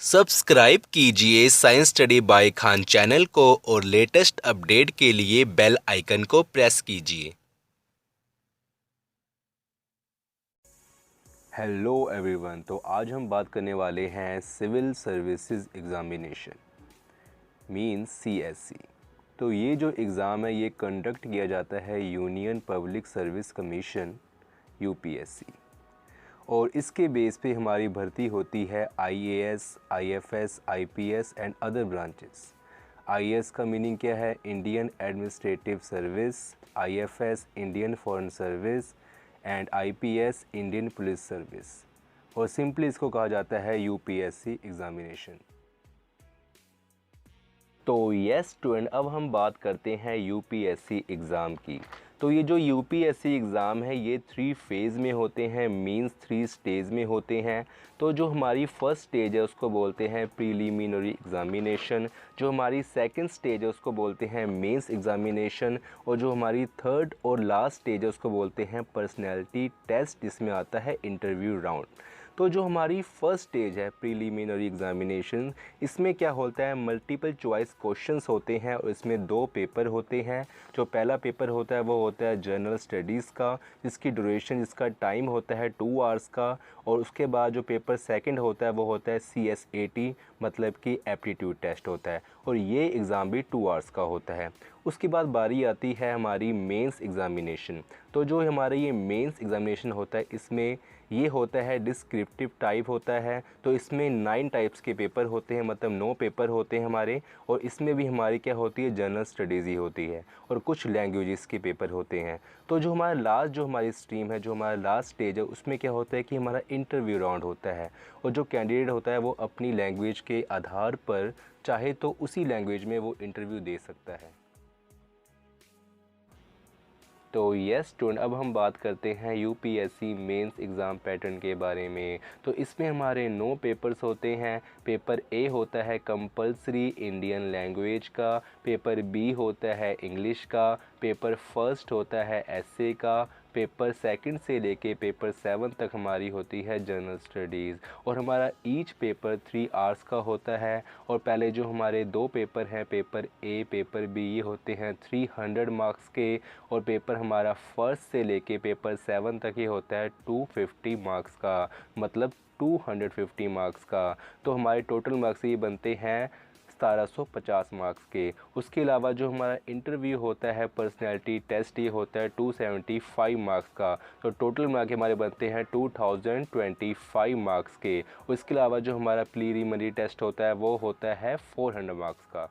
Subscribe कीजिए science study by Khan channel को और लेटेस्ट अपडेट के लिए बेल आइकन को प्रेस कीजिए। हेलो एवरीवन, तो आज हम बात करने वाले हैं civil services examination means CSC. तो ये जो एग्ज़ाम है ये कंडक्ट किया जाता है union public service commission UPSC, और इसके बेस पे हमारी भर्ती होती है IAS, IFS, IPS and other branches. IAS का मीनिंग क्या है? Indian administrative service, IFS Indian foreign service and IPS Indian police service, और सिंपली इसको कहा जाता है यूपीएससी एग्ज़ामिनेशन। तो यस स्टूडेंट, अब हम बात करते हैं यूपीएससी एग्ज़ाम की। तो ये जो यूपीएससी एग्ज़ाम है ये 3 फेज़ में होते हैं, मींस 3 स्टेज में होते हैं। तो जो हमारी फर्स्ट स्टेज है उसको बोलते हैं प्रीलिमिनरी एग्ज़ामिनेशन, जो हमारी सेकंड स्टेज है उसको बोलते हैं मेंस एग्ज़ामिनेशन, और जो हमारी थर्ड और लास्ट स्टेज है उसको बोलते हैं पर्सनैलिटी टेस्ट, जिसमें आता है इंटरव्यू राउंड। तो जो हमारी फर्स्ट स्टेज है प्रीलिमिनरी एग्ज़ामिनेशन, इसमें क्या होता है, मल्टीपल चॉइस क्वेश्चंस होते हैं और इसमें 2 पेपर होते हैं। जो पहला पेपर होता है वो होता है जनरल स्टडीज़ का, जिसकी ड्यूरेशन, जिसका टाइम होता है 2 आवर्स का, और उसके बाद जो पेपर सेकंड होता है वो होता है CSAT, मतलब कि एप्टीट्यूड टेस्ट होता है, और ये एग्ज़ाम भी 2 आवर्स का होता है। उसके बाद बारी आती है हमारी मेंस एग्ज़ामिनेशन। तो जो हमारा ये मेंस एग्ज़ामिनेशन होता है इसमें ये होता है डिस्क्रिप्टिव टाइप होता है। तो इसमें 9 टाइप्स के पेपर होते हैं, मतलब 9 पेपर होते हैं हमारे, और इसमें भी हमारी क्या होती है, जनरल स्टडीज़ ही होती है, और कुछ लैंग्वेजेस के पेपर होते हैं। तो जो हमारा लास्ट, जो हमारी स्ट्रीम है, जो हमारा लास्ट स्टेज है, उसमें क्या होता है कि हमारा इंटरव्यू राउंड होता है, और जो कैंडिडेट होता है वो अपनी लैंग्वेज के आधार पर चाहे तो उसी लैंग्वेज में वो इंटरव्यू दे सकता है। तो यस स्टूडेंट, अब हम बात करते हैं यूपीएससी मेंस एग्ज़ाम पैटर्न के बारे में। तो इसमें हमारे 9 पेपर्स होते हैं। पेपर ए होता है कंपलसरी इंडियन लैंग्वेज का, पेपर बी होता है इंग्लिश का, पेपर फर्स्ट होता है एसए का, पेपर सेकंड से लेके पेपर 7 तक हमारी होती है जनरल स्टडीज़, और हमारा ईच पेपर 3 आवर्स का होता है। और पहले जो हमारे 2 पेपर हैं, पेपर ए, पेपर बी, ये होते हैं 300 मार्क्स के, और पेपर हमारा फर्स्ट से लेके पेपर 7 तक ही होता है 250 मार्क्स का, मतलब 250 मार्क्स का। तो हमारे टोटल मार्क्स ये बनते हैं 1750 मार्क्स के। उसके अलावा जो हमारा इंटरव्यू होता है, पर्सनैलिटी टेस्ट, ये होता है 275 मार्क्स का। तो टोटल मार्क्स हमारे बनते हैं 2025 मार्क्स के। उसके अलावा जो हमारा प्रीलिमिनरी टेस्ट होता है वो होता है 400 मार्क्स का।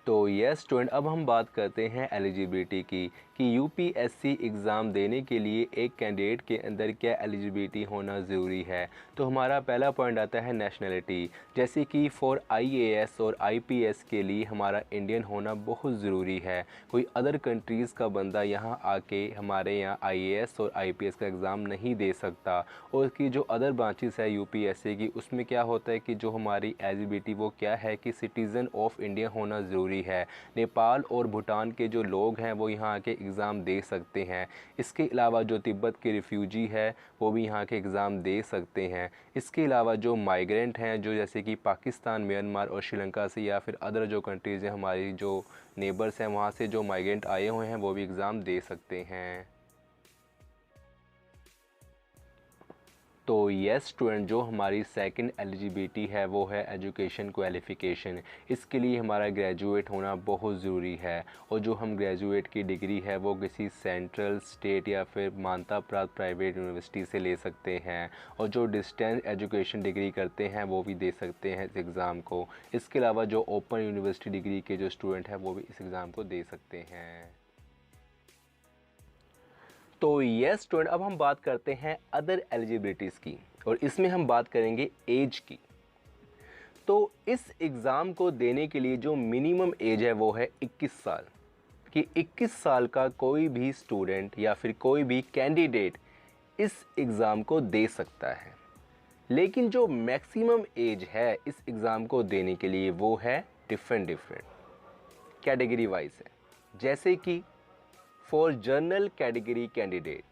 तो यस स्टूडेंट, अब हम बात करते हैं एलिजिबिलिटी की, कि यूपीएससी एग्ज़ाम देने के लिए एक कैंडिडेट के अंदर क्या एलिजिबिलिटी होना ज़रूरी है। तो हमारा पहला पॉइंट आता है नेशनलिटी, जैसे कि फॉर आईएएस और आईपीएस के लिए हमारा इंडियन होना बहुत ज़रूरी है। कोई अदर कंट्रीज़ का बंदा यहाँ आके हमारे यहाँ आईएएस और आईपीएस का एग्ज़ाम नहीं दे सकता। और इसकी जो अदर ब्रांचेस है यूपीएससी की, उसमें क्या होता है कि जो हमारी एलिजिबिलिटी वो क्या है कि सिटीज़न ऑफ इंडिया होना ज़रूरी है। नेपाल और भूटान के जो लोग हैं वो यहाँ के एग्ज़ाम दे सकते हैं। इसके अलावा जो तिब्बत के रिफ्यूजी है वो भी यहाँ के एग्ज़ाम दे सकते हैं। इसके अलावा जो माइग्रेंट हैं, जो जैसे कि पाकिस्तान, म्यांमार और श्रीलंका से, या फिर अदर जो कंट्रीज़ हैं हमारी जो नेबर्स हैं वहाँ से जो माइग्रेंट आए हुए हैं वो भी एग्ज़ाम दे सकते हैं। तो यस स्टूडेंट, जो हमारी सेकंड एलिजिबिलिटी है वो है एजुकेशन क्वालिफ़िकेशन। इसके लिए हमारा ग्रेजुएट होना बहुत ज़रूरी है, और जो हम ग्रेजुएट की डिग्री है वो किसी सेंट्रल, स्टेट या फिर मान्यता प्राप्त प्राइवेट यूनिवर्सिटी से ले सकते हैं, और जो डिस्टेंस एजुकेशन डिग्री करते हैं वो भी दे सकते हैं इस एग्ज़ाम को। इसके अलावा जो ओपन यूनिवर्सिटी डिग्री के जो स्टूडेंट हैं वो भी इस एग्ज़ाम को दे सकते हैं। तो यस स्टूडेंट, अब हम बात करते हैं अदर एलिजिबिलिटीज़ की, और इसमें हम बात करेंगे एज की। तो इस एग्ज़ाम को देने के लिए जो मिनिमम एज है वो है 21 साल, कि 21 साल का कोई भी स्टूडेंट या फिर कोई भी कैंडिडेट इस एग्ज़ाम को दे सकता है। लेकिन जो मैक्सिमम एज है इस एग्ज़ाम को देने के लिए वो है डिफरेंट कैटेगरी वाइज है। जैसे कि फॉर जनरल कैटेगरी कैंडिडेट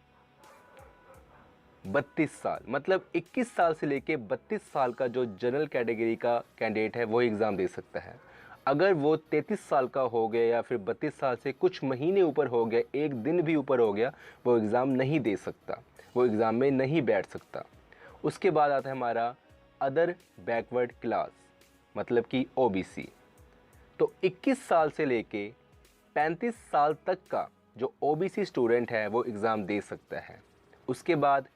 32 साल, मतलब 21 साल से लेके 32 साल का जो जनरल कैटेगरी का कैंडिडेट है वो एग्ज़ाम दे सकता है। अगर वो 33 साल का हो गया या फिर 32 साल से कुछ महीने ऊपर हो गया, एक दिन भी ऊपर हो गया, वो एग्ज़ाम नहीं दे सकता, वो एग्ज़ाम में नहीं बैठ सकता। उसके बाद आता है हमारा अदर बैकवर्ड क्लास, मतलब कि ओबीसी। तो 21 साल से लेके 35 साल तक का जो ओबीसी स्टूडेंट है वो एग्ज़ाम दे सकता है। उसके बाद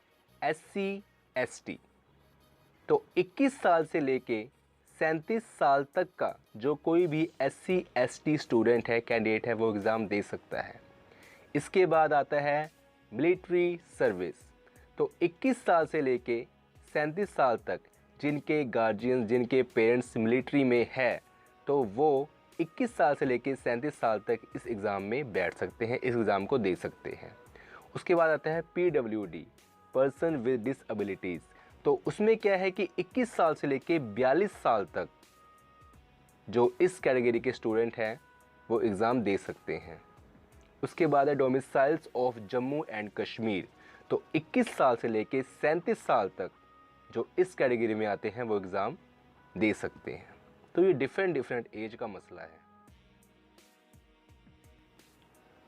एससी एसटी, तो 21 साल से लेके 37 साल तक का जो कोई भी एससी एसटी स्टूडेंट है, कैंडिडेट है, वो एग्ज़ाम दे सकता है। इसके बाद आता है मिलिट्री सर्विस। तो 21 साल से लेके 37 साल तक जिनके गार्जियन, जिनके पेरेंट्स मिलिट्री में है, तो वो 21 साल से लेके 37 साल तक इस एग्ज़ाम में बैठ सकते हैं, इस एग्ज़ाम को दे सकते हैं। उसके बाद आता है पीडब्ल्यूडी, पर्सन विद डिसएबिलिटीज़। तो उसमें क्या है कि 21 साल से लेके 42 साल तक जो इस कैटेगरी के स्टूडेंट हैं वो एग्ज़ाम दे सकते हैं। उसके बाद है domiciles of Jammu and Kashmir. तो 21 साल से लेके 37 साल तक जो इस कैटेगरी में आते हैं वो एग्ज़ाम दे सकते हैं। तो ये डिफरेंट एज का मसला है।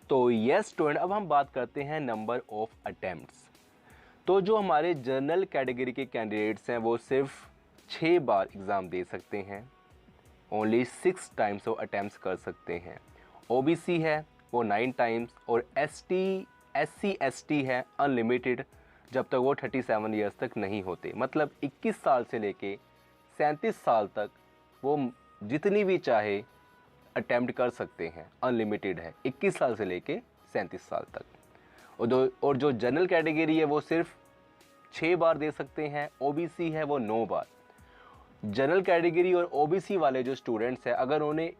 तो यस स्टूडेंट, अब हम बात करते हैं नंबर ऑफ अटेम्प्ट्स। तो जो हमारे जनरल कैटेगरी के कैंडिडेट्स हैं वो सिर्फ 6 बार एग्ज़ाम दे सकते हैं, ओनली 6 टाइम्स ऑफ अटैम्प्ट्स कर सकते हैं। ओबीसी है वो 9 टाइम्स, और एससी एसटी है अनलिमिटेड जब तक वो 37 ईयर्स तक नहीं होते। मतलब 21 साल से लेके 37 साल तक वो जितनी भी चाहे अटैम्प्ट कर सकते हैं, अनलिमिटेड है 21 साल से लेके 37 साल तक। और जो जनरल कैटेगरी है वो सिर्फ 6 बार दे सकते हैं, ओबीसी है वो 9 बार। जनरल कैटेगरी और ओबीसी वाले जो स्टूडेंट्स हैं, अगर उन्हें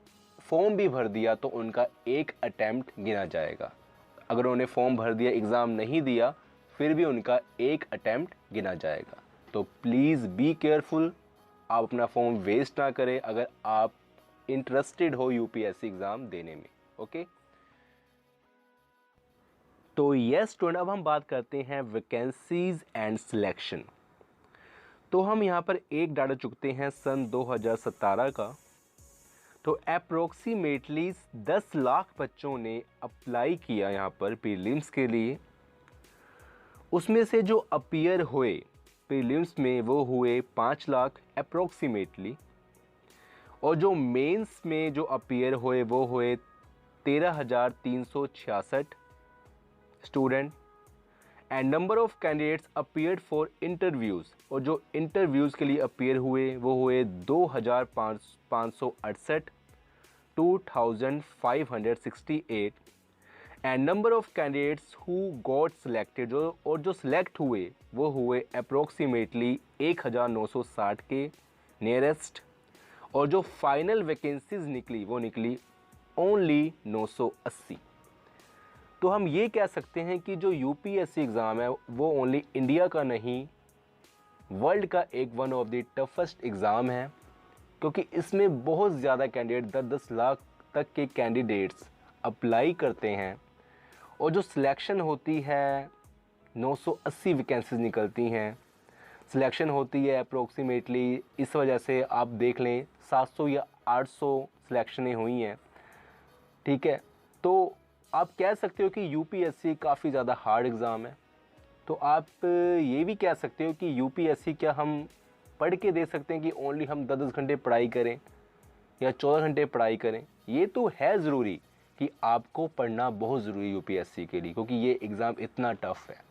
फॉर्म भी भर दिया तो उनका एक अटैम्प्ट गिना जाएगा। अगर उन्होंने फॉर्म भर दिया, एग्ज़ाम नहीं दिया, फिर भी उनका एक अटैम्प्ट गिना जाएगा। तो प्लीज़ बी केयरफुल, आप अपना फॉर्म वेस्ट ना करें अगर आप इंटरेस्टेड हो यूपीएससी एग्ज़ाम देने में। ओके, तो यस स्टूडेंट, अब हम बात करते हैं वैकेंसीज एंड सिलेक्शन। तो हम यहाँ पर एक डाटा चुकते हैं सन 2017 का। तो अप्रोक्सीमेटली 10 लाख बच्चों ने अप्लाई किया यहाँ पर प्रीलिम्स के लिए। उसमें से जो अपीयर हुए प्रीलिम्स में वो हुए 5 लाख अप्रोक्सीमेटली, और जो मेंस में जो अपीयर हुए वो हुए 13,366 student. And number of candidates appeared for interviews, और जो इंटरव्यूज़ के लिए अपीयर हुए वो हुए 2,568, 2,568। And number of candidates who got selected, और जो सिलेक्ट हुए वो हुए अप्रोक्सीमेटली 1,960 के नियरेस्ट। और जो फाइनल वैकेंसीज निकली वो निकली ओनली 980। तो हम ये कह सकते हैं कि जो यूपीएससी एग्ज़ाम है वो ओनली इंडिया का नहीं, वर्ल्ड का एक one of the toughest exam है, क्योंकि इसमें बहुत ज़्यादा कैंडिडेट 10-10 लाख तक के कैंडिडेट्स अप्लाई करते हैं, और जो सिलेक्शन होती है 980 वैकेंसीज निकलती हैं। सिलेक्शन होती है अप्रोक्सीमेटली, इस वजह से आप देख लें 700 या 800 सिलेक्शनें हुई हैं। ठीक है, तो आप कह सकते हो कि यूपीएससी काफ़ी ज़्यादा हार्ड एग्ज़ाम है। तो आप ये भी कह सकते हो कि यूपीएससी क्या हम पढ़ के दे सकते हैं कि ओनली हम 10-10 घंटे पढ़ाई करें या 14 घंटे पढ़ाई करें? ये तो है ज़रूरी कि आपको पढ़ना बहुत ज़रूरी है यूपीएससी के लिए, क्योंकि ये एग्ज़ाम इतना टफ़ है।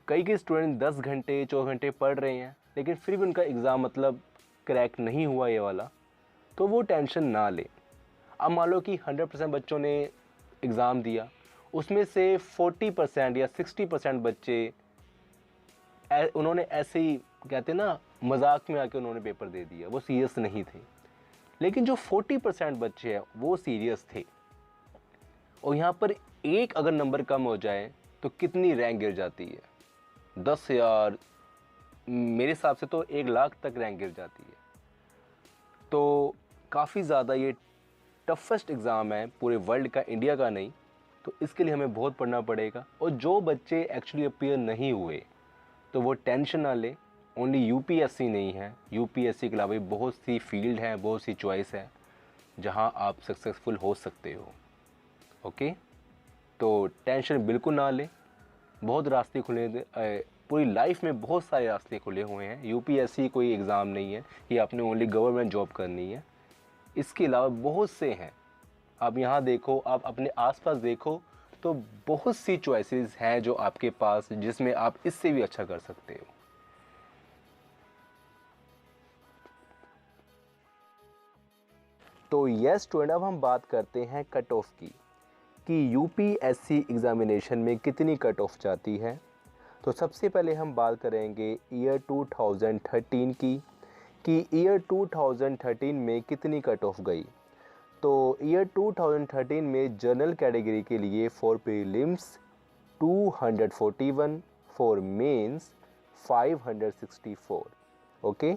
कई स्टूडेंट 10 घंटे 14 घंटे पढ़ रहे हैं लेकिन फिर भी उनका एग्ज़ाम मतलब क्रैक नहीं हुआ ये वाला, तो वो टेंशन ना ले। अब मान लो कि 100% बच्चों ने एग्ज़ाम दिया, उसमें से 40% या 60% बच्चे उन्होंने ऐसे ही कहते ना मजाक में आके उन्होंने पेपर दे दिया, वो सीरियस नहीं थे। लेकिन जो 40% बच्चे हैं वो सीरियस थे। और यहाँ पर एक अगर नंबर कम हो जाए तो कितनी रैंक गिर जाती है? 10,000, मेरे हिसाब से तो 1 लाख तक रैंक गिर जाती है। तो काफ़ी ज़्यादा ये टफेस्ट एग्ज़ाम है पूरे वर्ल्ड का, इंडिया का नहीं। तो इसके लिए हमें बहुत पढ़ना पड़ेगा। और जो बच्चे एक्चुअली अपीयर नहीं हुए तो वो टेंशन ना ले, ओनली यूपीएससी नहीं है, यूपीएससी के अलावा भी बहुत सी फील्ड है, बहुत सी चॉइस है जहां आप सक्सेसफुल हो सकते हो। ओके, तो टेंशन बिल्कुल ना ले, बहुत रास्ते खुले, पूरी लाइफ में बहुत सारे रास्ते खुले हुए हैं। यूपीएससी कोई एग्ज़ाम नहीं है कि आपने ओनली गवर्नमेंट जॉब करनी है, इसके अलावा बहुत से हैं। आप यहाँ देखो, आप अपने आसपास देखो, तो बहुत सी चॉइसेस हैं जो आपके पास, जिसमें आप इससे भी अच्छा कर सकते हो। तो यस स्टूडेंट, अब हम बात करते हैं कट ऑफ की, कि यूपीएससी एग्ज़ामिनेशन में कितनी कट ऑफ जाती है। तो सबसे पहले हम बात करेंगे ईयर 2013 की, कि ईयर 2013 में कितनी कट ऑफ गई। तो ईयर 2013 में जनरल कैटेगरी के लिए for prelims 241, for mains 564। Okay,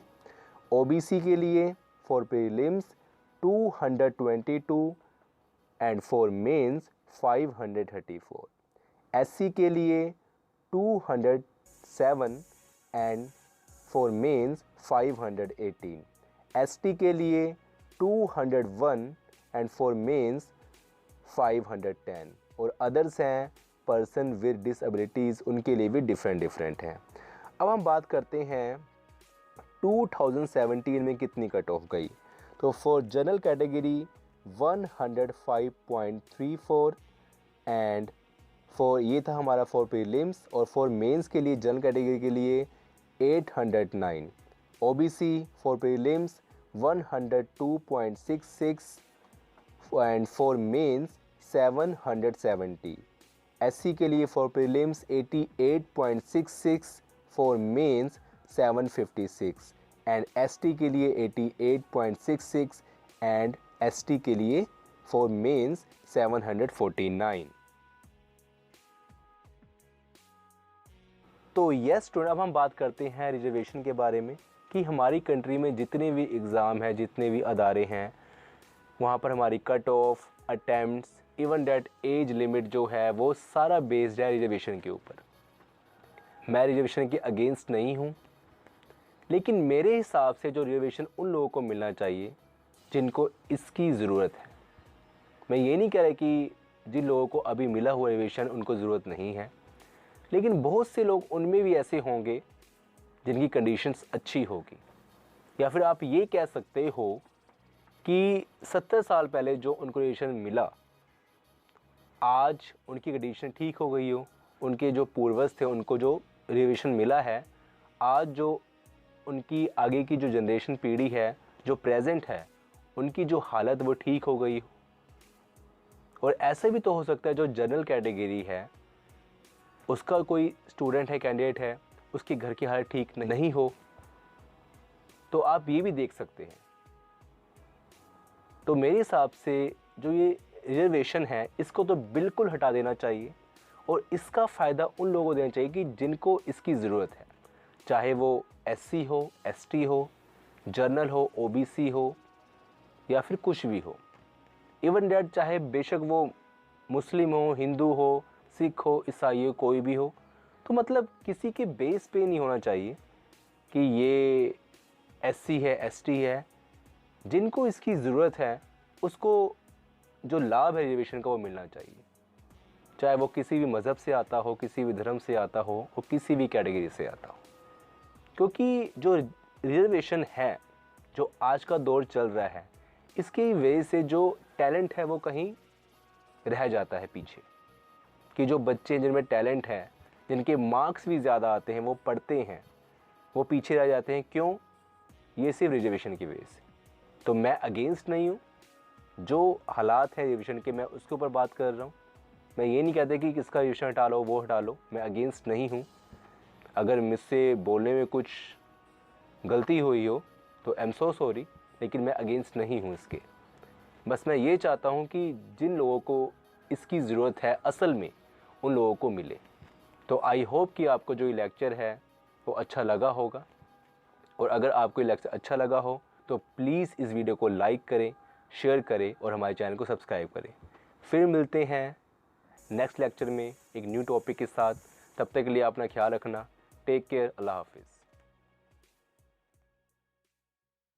OBC के लिए for prelims 222 and for mains 534। SC के लिए 207 एंड फॉर मेंस 518। एसटी के लिए 201 एंड फॉर मेंस 510। और अदर्स हैं पर्सन विद डिसेबिलिटीज़, उनके लिए भी डिफरेंट हैं। अब हम बात करते हैं 2017 में कितनी कट ऑफ गई। तो for general category 105.34 and for, ये था हमारा फॉर प्रीलिम्स, और फॉर मेंस के लिए जनरल कैटेगरी के लिए 809। OBC for prelims 102.66 and for mains 770। SC के लिए for prelims 88.66, for mains 756 and ST के लिए 88.66 एंड एसटी के लिए फॉर मेंस 749। तो यस स्टूडेंट, अब हम बात करते हैं रिजर्वेशन के बारे में, कि हमारी कंट्री में जितने भी एग्ज़ाम हैं, जितने भी अदारे हैं, वहाँ पर हमारी cut off, attempts, even date age limit जो है वो सारा बेस्ड है रिजर्वेशन के ऊपर। मैं रिजर्वेशन के अगेंस्ट नहीं हूँ, लेकिन मेरे हिसाब से जो रिजर्वेशन उन लोगों को मिलना चाहिए जिनको इसकी ज़रूरत है। मैं ये नहीं कह रहा कि जिन लोगों को अभी मिला हुआ रिजर्वेशन उनको ज़रूरत नहीं है, लेकिन बहुत से लोग उनमें भी ऐसे होंगे जिनकी कंडीशंस अच्छी होगी। या फिर आप ये कह सकते हो कि 70 साल पहले जो उनको रिजर्वेशन मिला, आज उनकी कंडीशन ठीक हो गई हो, उनके जो पूर्वज थे उनको जो रिजर्वेशन मिला है, आज जो उनकी आगे की जो जनरेशन पीढ़ी है, जो प्रेजेंट है, उनकी जो हालत वो ठीक हो गई हो। और ऐसे भी तो हो सकता है जो जनरल कैटेगरी है, उसका कोई स्टूडेंट है, कैंडिडेट है, उसके घर की हालत ठीक नहीं हो, तो आप ये भी देख सकते हैं। तो मेरे हिसाब से जो ये रिजर्वेशन है, इसको तो बिल्कुल हटा देना चाहिए, और इसका फ़ायदा उन लोगों को देना चाहिए कि जिनको इसकी ज़रूरत है, चाहे वो एससी हो, एसटी हो, जर्नल हो, ओबीसी हो, या फिर कुछ भी हो। इवन डेट चाहे बेशक वो मुस्लिम हो, हिंदू हो, सिख हो, ईसाई हो, कोई भी हो। तो मतलब किसी के बेस पे नहीं होना चाहिए कि ये एससी है, एसटी है। जिनको इसकी ज़रूरत है उसको जो लाभ है रिजर्वेशन का वो मिलना चाहिए, चाहे वो किसी भी मज़हब से आता हो, किसी भी धर्म से आता हो, और किसी भी कैटेगरी से आता हो। क्योंकि जो रिजर्वेशन है, जो आज का दौर चल रहा है, इसकी वजह से जो टैलेंट है वो कहीं रह जाता है पीछे। कि जो बच्चे जिनमें टैलेंट है, जिनके मार्क्स भी ज़्यादा आते हैं, वो पढ़ते हैं, वो पीछे रह जाते हैं। क्यों? ये सिर्फ रिजर्वेशन की वजह से। तो मैं अगेंस्ट नहीं हूँ, जो हालात हैं रिजर्वेशन के, मैं उसके ऊपर बात कर रहा हूँ। मैं ये नहीं कहता कि किसका रिजर्वेशन हटा लो, वो हटा लो, मैं अगेंस्ट नहीं हूँ। अगर मुझसे बोलने में कुछ गलती हुई हो तो आई एम सो सॉरी, लेकिन मैं अगेंस्ट नहीं हूँ इसके। बस मैं ये चाहता हूँ कि जिन लोगों को इसकी ज़रूरत है असल में, उन लोगों को मिले। तो आई होप कि आपको जो ये लेक्चर है वो अच्छा लगा होगा, और अगर आपको ये लेक्चर अच्छा लगा हो तो प्लीज़ इस वीडियो को लाइक करें, शेयर करें और हमारे चैनल को सब्सक्राइब करें। फिर मिलते हैं नेक्स्ट लेक्चर में एक न्यू टॉपिक के साथ। तब तक के लिए अपना ख्याल रखना। Take care. अल्लाह हाफिज़।